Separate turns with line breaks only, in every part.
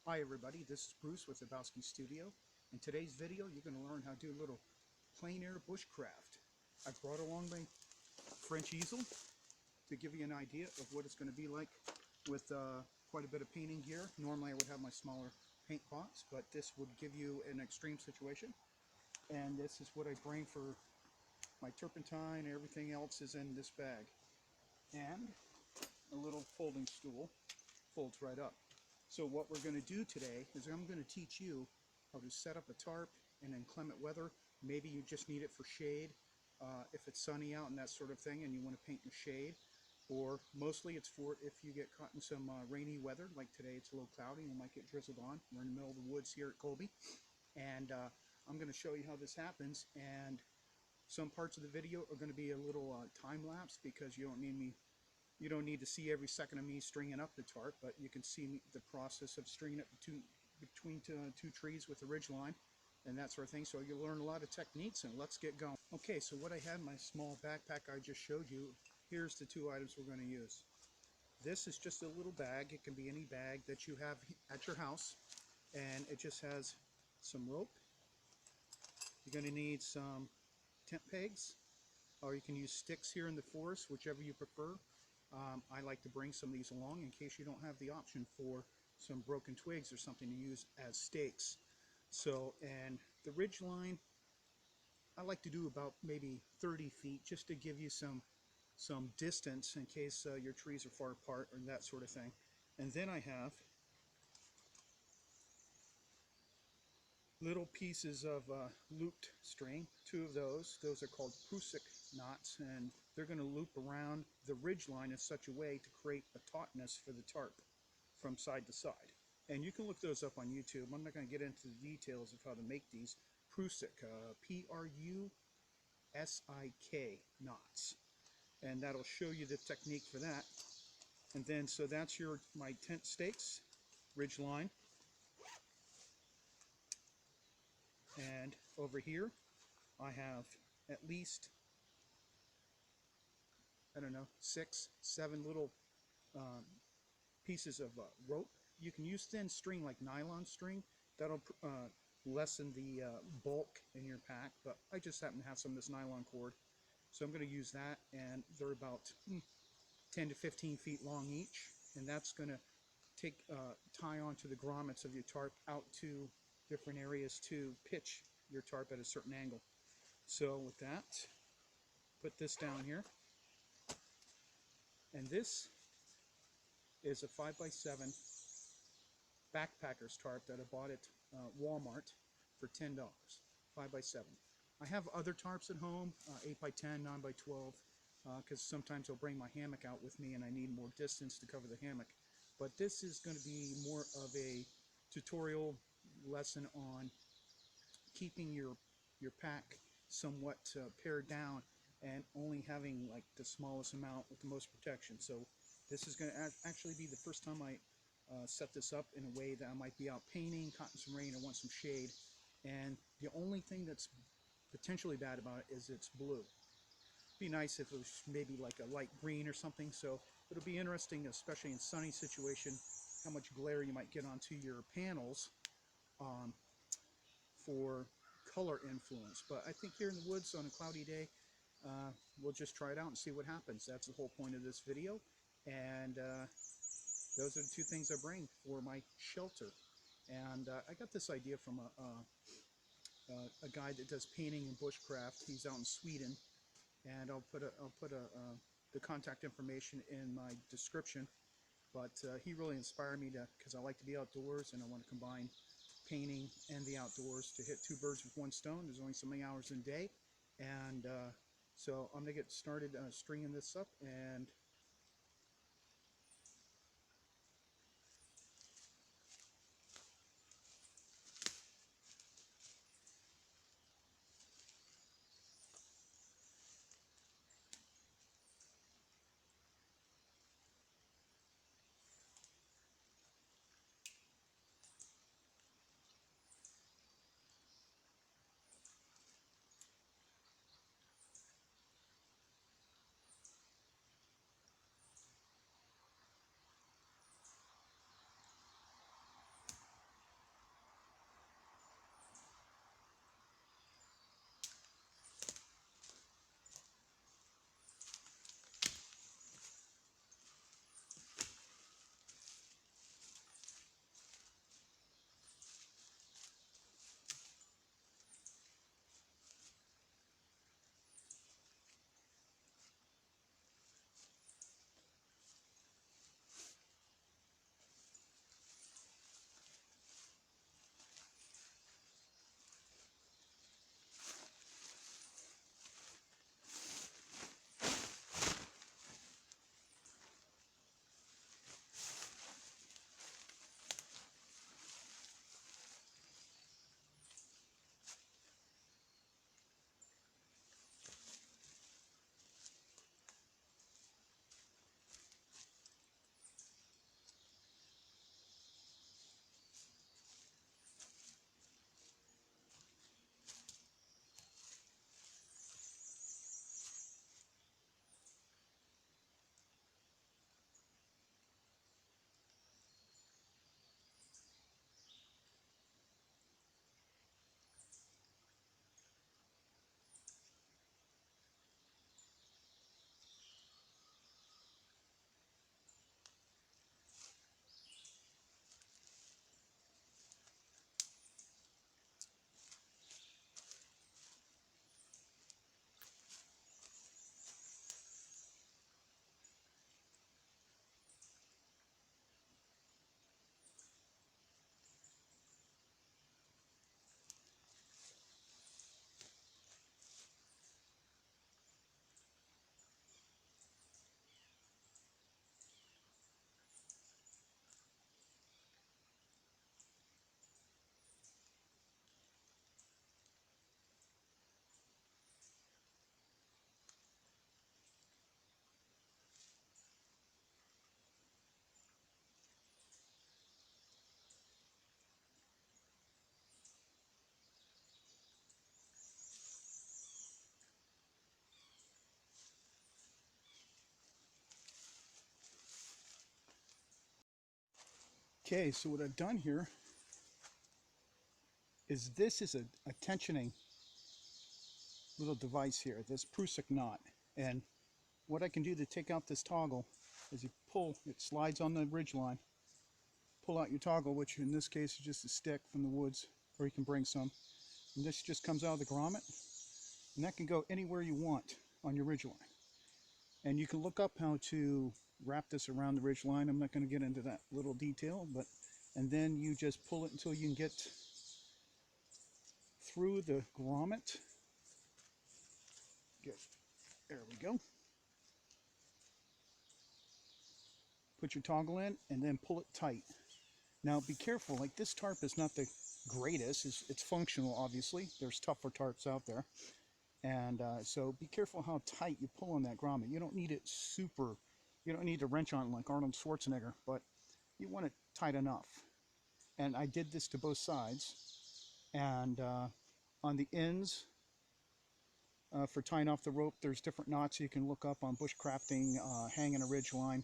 Hi everybody, this is Bruce with habowskistudio. In today's video you're going to learn how to do a little plein air bushcraft. I brought along my French easel to give you an idea of what it's going to be like with quite a bit of painting gear. Normally I would have my smaller paint pots, but this would give you an extreme situation. And this is what I bring for my turpentine. Everything else is in this bag. And a little folding stool folds right up. So what we're going to do today is I'm going to teach you how to set up a tarp in inclement weather. Maybe you just need it for shade, if it's sunny out and that sort of thing and you want to paint in the shade. Or mostly it's for if you get caught in some rainy weather, like today it's a little cloudy and you might get drizzled on. We're in the middle of the woods here at Colby. And I'm going to show you how this happens. And some parts of the video are going to be a little time-lapse because you don't need to see every second of me stringing up the tarp, but you can see the process of stringing it between two trees with the Ridgeline and that sort of thing. So you'll learn a lot of techniques, and let's get going. Okay, so what I had in my small backpack I just showed you, here's the two items we're going to use. This is just a little bag. It can be any bag that you have at your house, and it just has some rope. You're going to need some tent pegs, or you can use sticks here in the forest, whichever you prefer. I like to bring some of these along in case you don't have the option for some broken twigs or something to use as stakes. So, and the Ridgeline, I like to do about maybe 30 feet just to give you some distance in case your trees are far apart or that sort of thing. And then I have little pieces of looped string, two of those. Those are called prusik knots, and they're going to loop around the Ridgeline in such a way to create a tautness for the tarp from side to side. And you can look those up on YouTube. I'm not going to get into the details of how to make these prusik, P-R-U-S-I-K knots, and that'll show you the technique for that. And then so that's my tent stakes, Ridgeline. And over here I have at least, I don't know, 6, 7 little pieces of rope. You can use thin string like nylon string. That'll lessen the bulk in your pack, but I just happen to have some of this nylon cord. So I'm going to use that, and they're about 10 to 15 feet long each, and that's going to tie onto the grommets of your tarp out to different areas to pitch your tarp at a certain angle. So with that, put this down here, and this is a 5x7 backpacker's tarp that I bought at Walmart for $10, 5x7. I have other tarps at home, 8x10, 9x12, because sometimes I'll bring my hammock out with me and I need more distance to cover the hammock. But this is going to be more of a tutorial lesson on keeping your pack somewhat pared down and only having like the smallest amount with the most protection. So this is going to actually be the first time I set this up in a way that I might be out painting, caught in some rain, or want some shade. And the only thing that's potentially bad about it is it's blue. It'd be nice if it was maybe like a light green or something. So it'll be interesting, especially in sunny situation, how much glare you might get onto your panels for color influence. But I think here in the woods on a cloudy day, we'll just try it out and see what happens. That's the whole point of this video. And those are the two things I bring for my shelter. And I got this idea from a guy that does painting and bushcraft. He's out in Sweden, and I'll put the contact information in my description. But he really inspired me because I like to be outdoors and I want to combine painting and the outdoors to hit two birds with one stone. There's only so many hours in a day, and so I'm gonna get started stringing this up. And Okay, so what I've done here is this is a tensioning little device here, this Prusik knot. And what I can do to take out this toggle is you pull, it slides on the ridgeline, pull out your toggle, which in this case is just a stick from the woods, or you can bring some. And this just comes out of the grommet, and that can go anywhere you want on your ridgeline. And you can look up how to wrap this around the ridgeline. I'm not going to get into that little detail, but and then you just pull it until you can get through the grommet. Good. There we go. Put your toggle in and then pull it tight. Now be careful, like this tarp is not the greatest. It's functional, obviously. There's tougher tarps out there. And so be careful how tight you pull on that grommet. You don't need it super, you don't need to wrench on it like Arnold Schwarzenegger, but you want it tight enough. And I did this to both sides. And on the ends, for tying off the rope, there's different knots you can look up on bushcrafting, hanging a ridgeline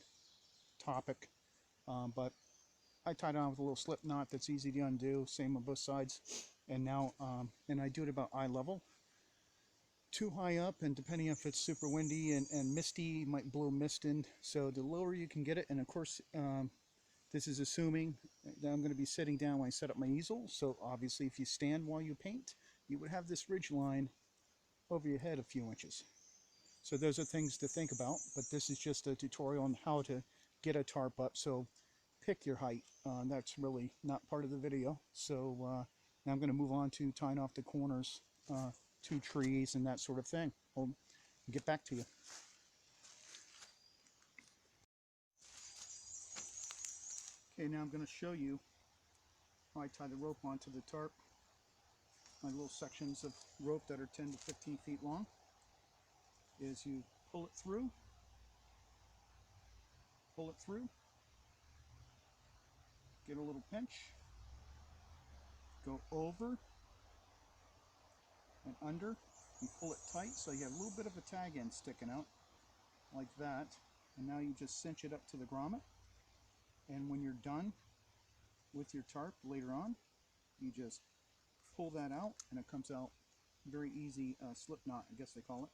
topic. But I tied it on with a little slip knot that's easy to undo, same on both sides. And now, and I do it about eye level. Too high up, and depending if it's super windy and misty, you might blow mist in. So the lower you can get it, and of course, this is assuming that I'm going to be sitting down when I set up my easel. So obviously, if you stand while you paint, you would have this ridge line over your head a few inches. So those are things to think about, but this is just a tutorial on how to get a tarp up. So pick your height. That's really not part of the video. So now I'm going to move on to tying off the corners to trees and that sort of thing. I'll get back to you. Okay, now I'm going to show you how I tie the rope onto the tarp. My little sections of rope that are 10 to 15 feet long is you pull it through, get a little pinch, go over and under, and pull it tight so you have a little bit of a tag end sticking out like that. And now you just cinch it up to the grommet, and when you're done with your tarp later on, you just pull that out and it comes out very easy. Slip knot, I guess they call it.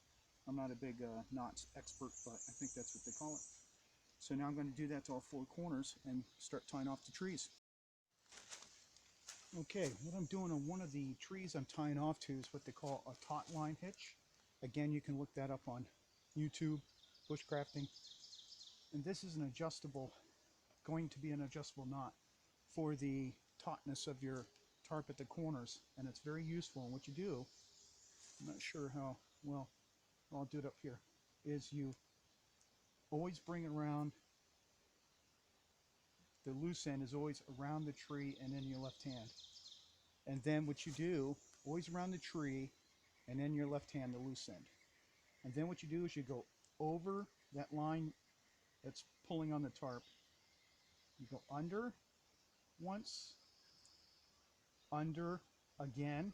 I'm not a big knots expert, but I think that's what they call it. So now I'm going to do that to all four corners and start tying off the trees. Okay, what I'm doing on one of the trees I'm tying off to is what they call a taut line hitch. Again, you can look that up on YouTube, bushcrafting. And this is an adjustable, going to be an adjustable knot for the tautness of your tarp at the corners. And it's very useful. And what you do, I'm not sure how well, I'll do it up here, is you always bring it around. The loose end is always around the tree and in your left hand. And then what you do, always around the tree and in your left hand, the loose end. And then what you do is you go over that line that's pulling on the tarp. You go under once, under again,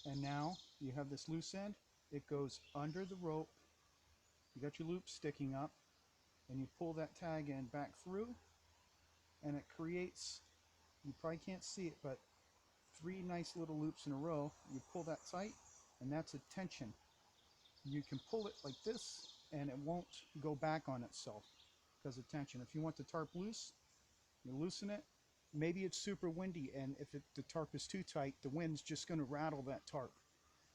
and now you have this loose end. It goes under the rope. You got your loop sticking up, and you pull that tag end back through, and it creates, you probably can't see it, but 3 nice little loops in a row. You pull that tight, and that's a tension. You can pull it like this, and it won't go back on itself because of tension. If you want the tarp loose, you loosen it. Maybe it's super windy, and if the tarp is too tight, the wind's just going to rattle that tarp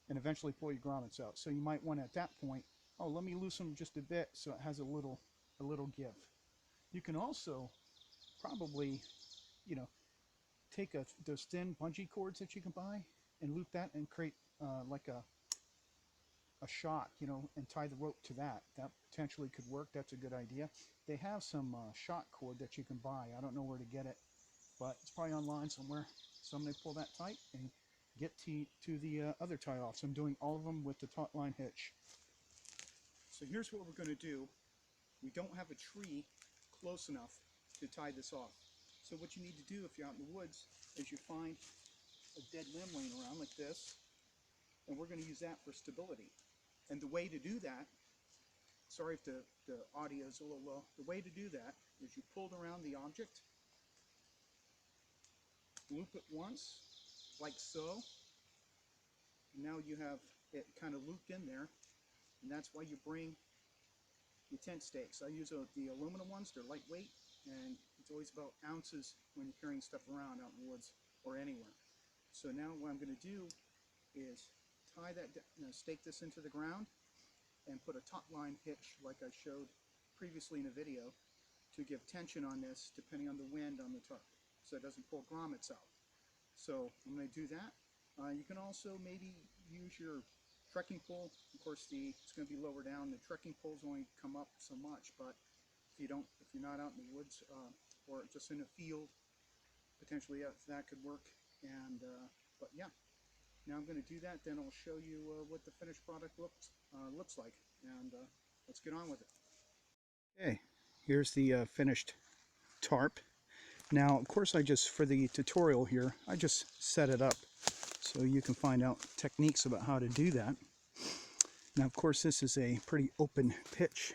and eventually pull your grommets out. So you might want at that point, oh, let me loosen just a bit so it has a little give. You can also probably, you know, take those thin bungee cords that you can buy and loop that and create like a shock, you know, and tie the rope to that. That potentially could work. That's a good idea. They have some shock cord that you can buy. I don't know where to get it, but it's probably online somewhere. So I'm going to pull that tight and get to the other tie-offs. I'm doing all of them with the taut line hitch. So here's what we're going to do. We don't have a tree close enough to tie this off. So what you need to do if you're out in the woods is you find a dead limb laying around like this, and we're going to use that for stability. And the way to do that, sorry if the audio is a little low. The way to do that is you pull around the object, loop it once, like so, and now you have it kind of looped in there, and that's why you bring your tent stakes. I use the aluminum ones. They're lightweight, and it's always about ounces when you're carrying stuff around out in the woods or anywhere. So now what I'm going to do is tie that, stake this into the ground and put a top line hitch like I showed previously in a video to give tension on this depending on the wind on the tarp, so it doesn't pull grommets out. So I'm going to do that. You can also maybe use your trekking pole. Of course, it's going to be lower down. The trekking poles only come up so much, but if you're not out in the woods or just in a field, potentially that could work. And but yeah, now I'm going to do that. Then I'll show you what the finished product looks like, and let's get on with it. Okay, here's the finished tarp. Now, of course, for the tutorial here, I just set it up so you can find out techniques about how to do that. Now, of course, this is a pretty open pitch.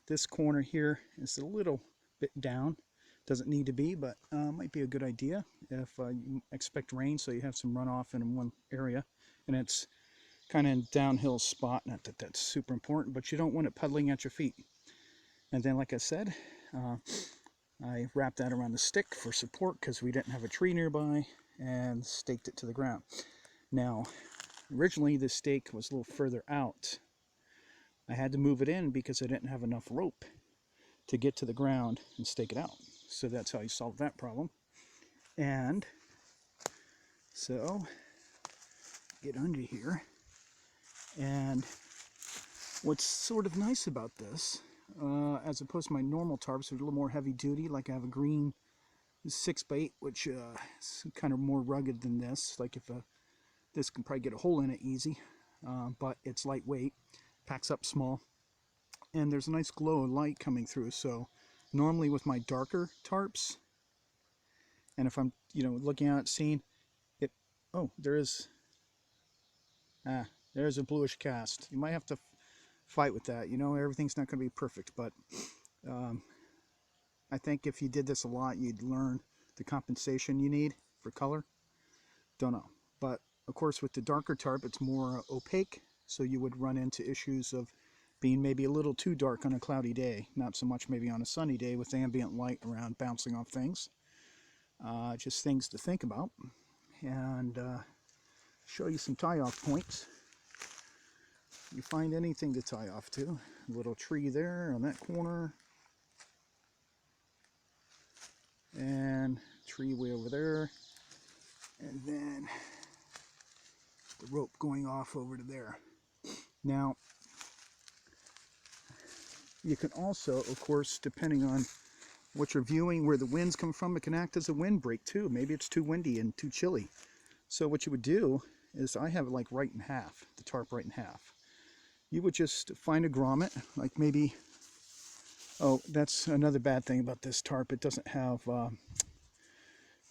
This corner here is a little bit down. Doesn't need to be, but might be a good idea if you expect rain, so you have some runoff in one area, and it's kind of a downhill spot. Not that that's super important, but you don't want it puddling at your feet. And then, like I said, I wrapped that around the stick for support because we didn't have a tree nearby, and staked it to the ground. Now, originally this stake was a little further out. I had to move it in because I didn't have enough rope to get to the ground and stake it out. So that's how you solve that problem. And so get under here, and what's sort of nice about this, as opposed to my normal tarps, which are a little more heavy duty, like I have a green 6x8, which is kind of more rugged than this. Like if this can probably get a hole in it easy, but it's lightweight, packs up small, and there's a nice glow of light coming through. So normally with my darker tarps, and if I'm looking at it, seeing it, oh, there's a bluish cast. You might have to fight with that. Everything's not going to be perfect, but I think if you did this a lot, you'd learn the compensation you need for color. Don't know. But of course, with the darker tarp, it's more opaque, so you would run into issues of being maybe a little too dark on a cloudy day, not so much maybe on a sunny day with ambient light around bouncing off things. Just things to think about. And show you some tie-off points. You find anything to tie off to. A little tree there on that corner, and tree way over there, and then the rope going off over to there. Now, you can also, of course, depending on what you're viewing, where the winds come from, it can act as a windbreak too. Maybe it's too windy and too chilly. So what you would do is, I have it like right in half, the tarp right in half. You would just find a grommet, like maybe, oh, that's another bad thing about this tarp. It doesn't have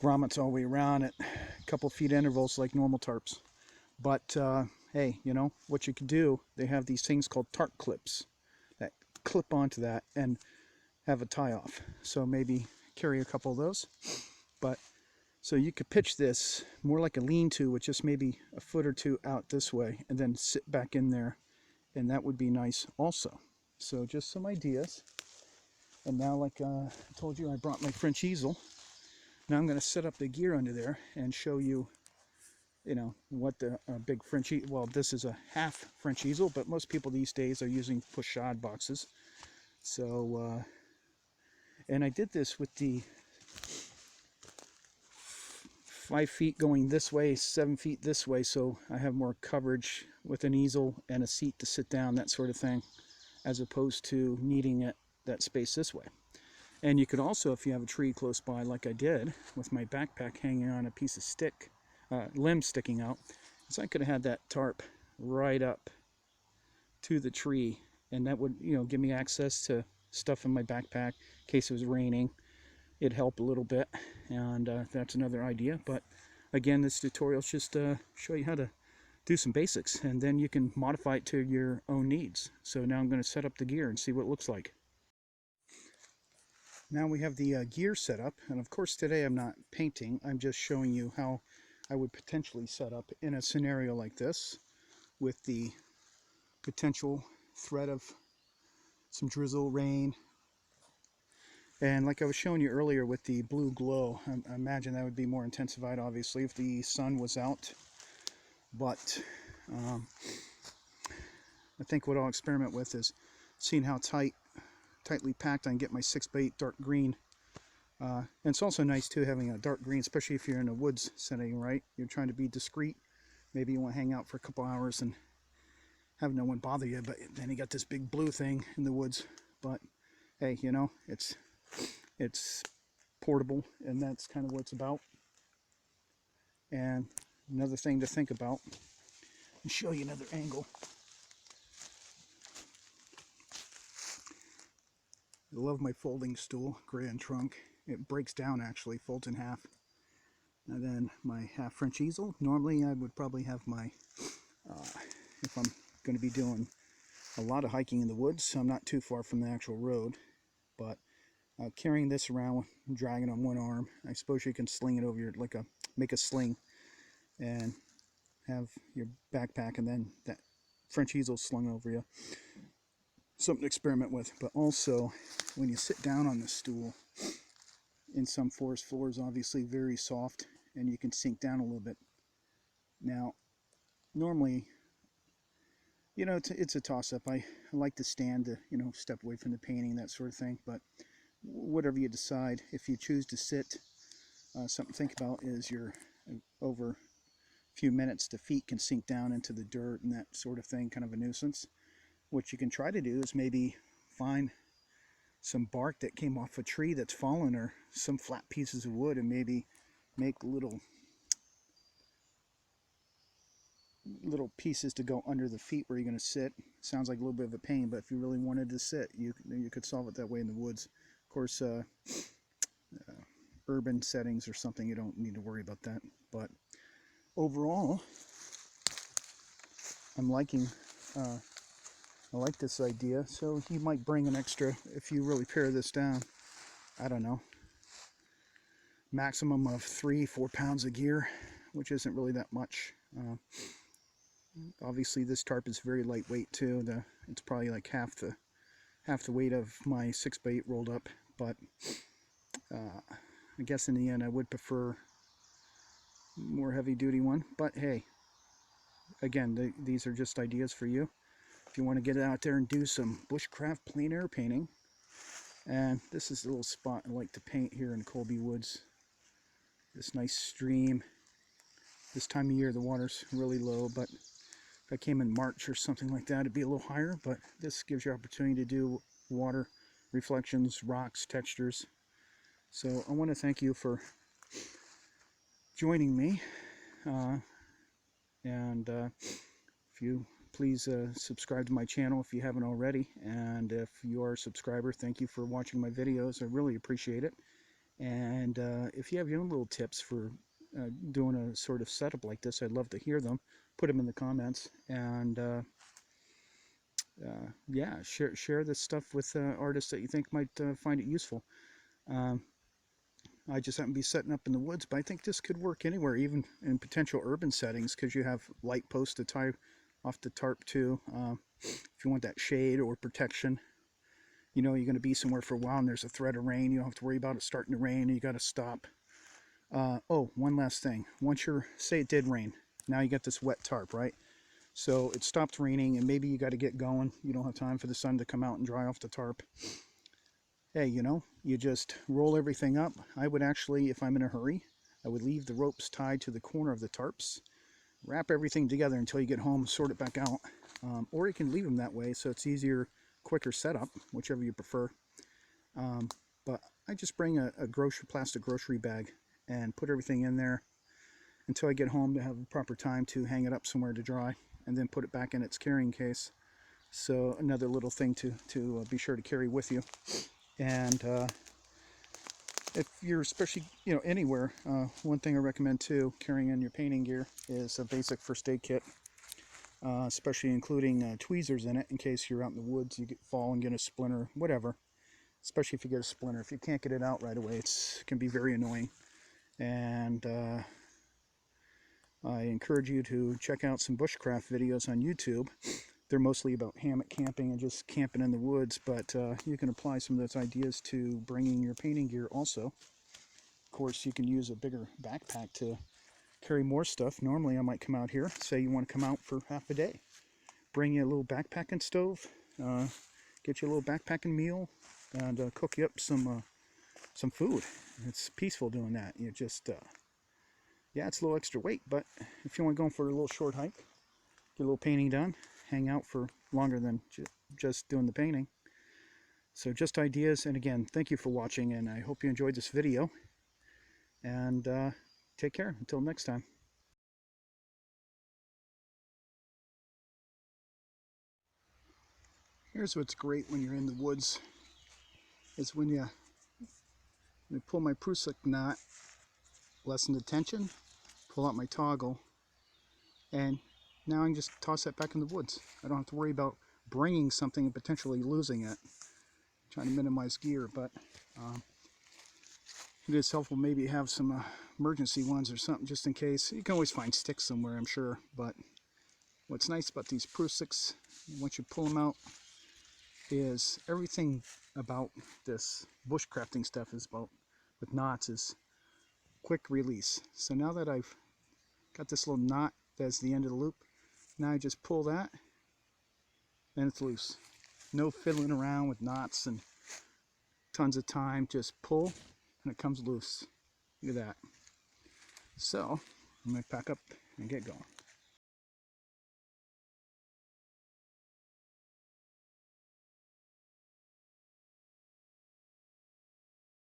grommets all the way around at a couple feet intervals like normal tarps. But hey, what you can do, they have these things called tarp clips that clip onto that and have a tie off. So maybe carry a couple of those. But so you could pitch this more like a lean-to, with just maybe a foot or two out this way, and then sit back in there, and that would be nice also. So just some ideas. And now, like I told you, I brought my French easel. Now I'm going to set up the gear under there and show you, what the big French easel, well, this is a half French easel, but most people these days are using push-shod boxes. So, and I did this with the 5 feet going this way, 7 feet this way, so I have more coverage with an easel and a seat to sit down, that sort of thing, as opposed to needing that space this way. And you could also, if you have a tree close by, like I did with my backpack hanging on a piece of stick, limb sticking out, so I could have had that tarp right up to the tree, and that would give me access to stuff in my backpack in case it was raining. It'd help a little bit, and that's another idea. But again, this tutorial is just show you how to do some basics, and then you can modify it to your own needs. So now I'm going to set up the gear and see what it looks like. Now we have the gear set up, and of course today I'm not painting, I'm just showing you how I would potentially set up in a scenario like this with the potential threat of some drizzle, rain. And like I was showing you earlier with the blue glow, I imagine that would be more intensified obviously if the sun was out. But I think what I'll experiment with is seeing how tightly packed I can get my 6x8 dark green. And it's also nice too having a dark green, especially if you're in a woods setting, right? You're trying to be discreet. Maybe you want to hang out for a couple hours and have no one bother you, but then you got this big blue thing in the woods. But hey, you know, it's portable, and that's kind of what it's about. And another thing to think about, I'll show you another angle. I love my folding stool, grand trunk. It breaks down actually, folds in half. And then my half French easel. Normally I would probably have my, if I'm going to be doing a lot of hiking in the woods, so I'm not too far from the actual road, but carrying this around, dragging on one arm, I suppose you can sling it over your, make a sling and have your backpack and then that French easel slung over you. Something to experiment with. But also when you sit down on the stool, in some forest floors obviously very soft and you can sink down a little bit. Now normally, you know, it's a toss-up. I like to stand to, you know, step away from the painting, that sort of thing. But whatever you decide, if you choose to sit, something to think about is your over a few minutes the feet can sink down into the dirt and that sort of thing, kind of a nuisance. What you can try to do is maybe find some bark that came off a tree that's fallen, or some flat pieces of wood, and maybe make little pieces to go under the feet where you're going to sit. Sounds like a little bit of a pain, but if you really wanted to sit, you could solve it that way in the woods. Of course, urban settings or something, you don't need to worry about that. But overall, I'm liking I like this idea. So you might bring an extra, if you really pare this down, I don't know, maximum of 3-4 pounds of gear, which isn't really that much. Obviously this tarp is very lightweight too. It's probably like half the weight of my 6x8 rolled up, but I guess in the end I would prefer more heavy duty one. But hey, again, these are just ideas for you if you want to get out there and do some bushcraft plein air painting. And this is a little spot I like to paint here in Colby Woods. This nice stream. This time of year the water's really low, but if I came in March or something like that, it'd be a little higher. But this gives you opportunity to do water reflections, rocks, textures. So I want to thank you for joining me, and if you please subscribe to my channel if you haven't already, and if you are a subscriber, thank you for watching my videos. I really appreciate it. And if you have your own little tips for doing a sort of setup like this, I'd love to hear them. Put them in the comments, and yeah, share this stuff with artists that you think might find it useful. I just happen to be setting up in the woods, but I think this could work anywhere, even in potential urban settings, because you have light posts to tie off the tarp too. If you want that shade or protection, you know you're going to be somewhere for a while and there's a threat of rain, you don't have to worry about it starting to rain and you got to stop. Oh, one last thing. Once say it did rain, now you got this wet tarp, right? So it stopped raining and maybe you got to get going. You don't have time for the sun to come out and dry off the tarp. Hey, you know, you just roll everything up. I would actually, if I'm in a hurry, I would leave the ropes tied to the corner of the tarps, wrap everything together until you get home, sort it back out. Or you can leave them that way so it's easier, quicker setup, whichever you prefer. But I just bring a plastic grocery bag and put everything in there until I get home to have the proper time to hang it up somewhere to dry, and then put it back in its carrying case. So another little thing to be sure to carry with you. And if you're especially, you know, anywhere, one thing I recommend too, carrying in your painting gear, is a basic first aid kit. especially including tweezers in it in case you're out in the woods, you fall and get a splinter, whatever. Especially if you get a splinter. If you can't get it out right away, it can be very annoying. And I encourage you to check out some bushcraft videos on YouTube. They're mostly about hammock camping and just camping in the woods, but you can apply some of those ideas to bringing your painting gear also. Of course, you can use a bigger backpack to carry more stuff. Normally, I might come out here, say you want to come out for half a day. Bring you a little backpacking stove, get you a little backpacking meal, and cook you up some food. It's peaceful doing that. You just, yeah, it's a little extra weight, but if you want to go for a little short hike, get a little painting done, hang out for longer than just doing the painting. So just ideas, and again, thank you for watching, and I hope you enjoyed this video, and take care until next time. Here's what's great when you're in the woods, is when you pull my prusik knot, lessen the tension, pull out my toggle, and now I can just toss that back in the woods. I don't have to worry about bringing something and potentially losing it. I'm trying to minimize gear, but it is helpful maybe have some emergency ones or something just in case. You can always find sticks somewhere, I'm sure, but what's nice about these prusiks, once you pull them out, is everything about this bushcrafting stuff is about, with knots, is quick release. So now that I've got this little knot that's the end of the loop, now I just pull that and it's loose. No fiddling around with knots and tons of time, just pull and it comes loose. Look at that. So I'm going to pack up and get going.